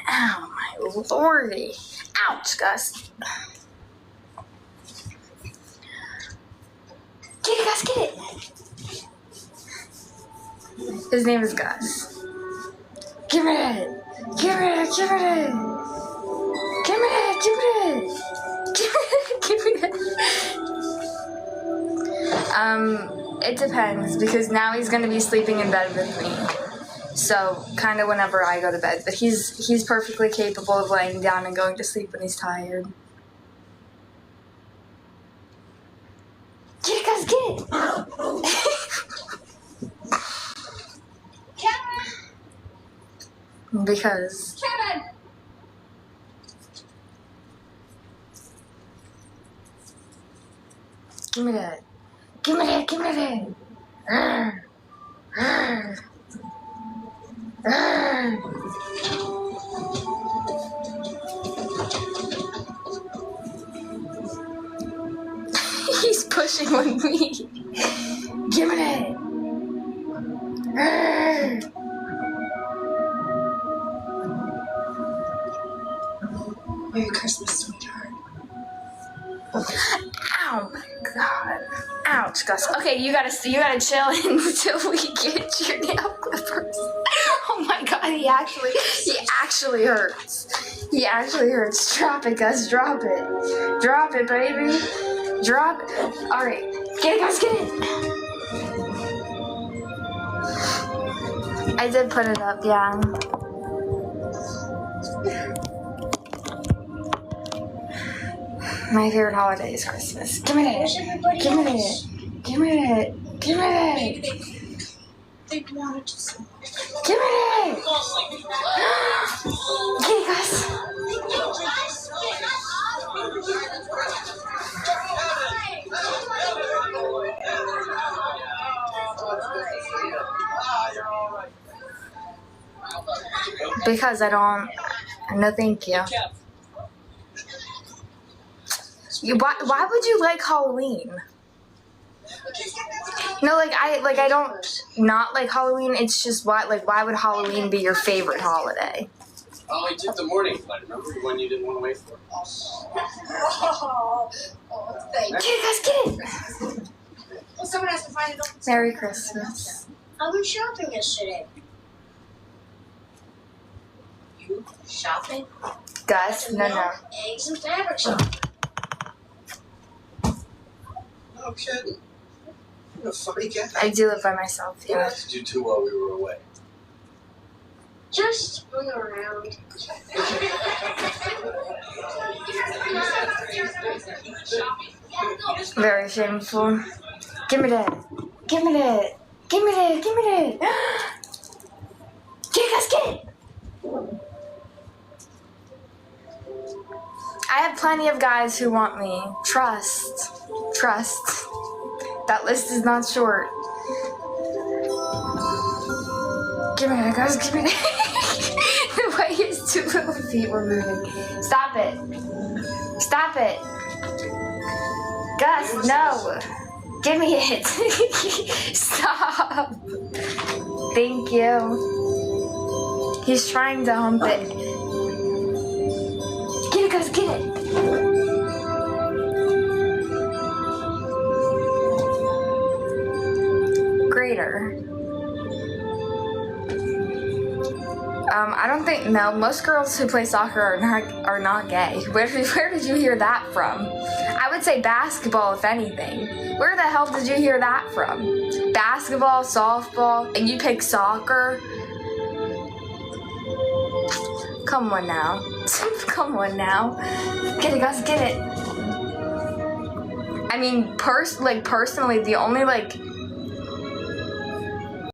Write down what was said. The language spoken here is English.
Ow, my lordy. Ouch, Gus. Get it, Gus, get it. His name is Gus. Give me it. Give me it. Give me it. Give me it. Give me it. Give me it. It depends, because now he's gonna be sleeping in bed with me. So, kind of whenever I go to bed. But he's perfectly capable of laying down and going to sleep when he's tired. Get it, guys, get it! Kevin! Because... Kevin! Give me that. Give me that, give me that. He's pushing on me. Give me that. Merry Christmas, sweetheart. Ow, my God. Ouch, Gus. Okay, you gotta chill until we get your nail clippers. Oh my God, he actually hurts. He actually hurts. Drop it, Gus. Drop it. Drop it, baby. Drop it. All right, get it, Gus. Get it. I did put it up, yeah. My favorite holiday is Christmas. Give me that. Give me that. Give me that. Give me that. They wanted to see. Give me that. Get it, Gus. Because I don't. No, thank you. Why would you like Halloween? No, I don't not like Halloween. It's just why would Halloween be your favorite holiday? Oh, he took the morning flight. Remember when you didn't want to wait for it? Oh, thank you. Get it, guys, get it. Well, someone has to find it. Merry Christmas. I went shopping yesterday. You shopping? Gus, no. Eggs and fabric shopping. No kidding. What a funny guy. I do live by myself, You yeah. had to do too while we were away. Just hung around. Very shameful. Give me that. Give me that. Give me that. Give me that. Get it, Gus, get it. I have plenty of guys who want me. Trust. That list is not short. Give me that, guys. Give me that. The way his two little feet were moving. Stop it. Stop it. Gus, no. Give me it. Stop. Thank you. He's trying to hump it. Get it, Gus, get it. Greater. I don't think, no, most girls who play soccer are not gay. Where did you hear that from? I would say basketball, if anything. Where the hell did you hear that from? Basketball, softball, and you pick soccer? Come on now. Come on now. Get it, guys, get it. I mean, personally, the only,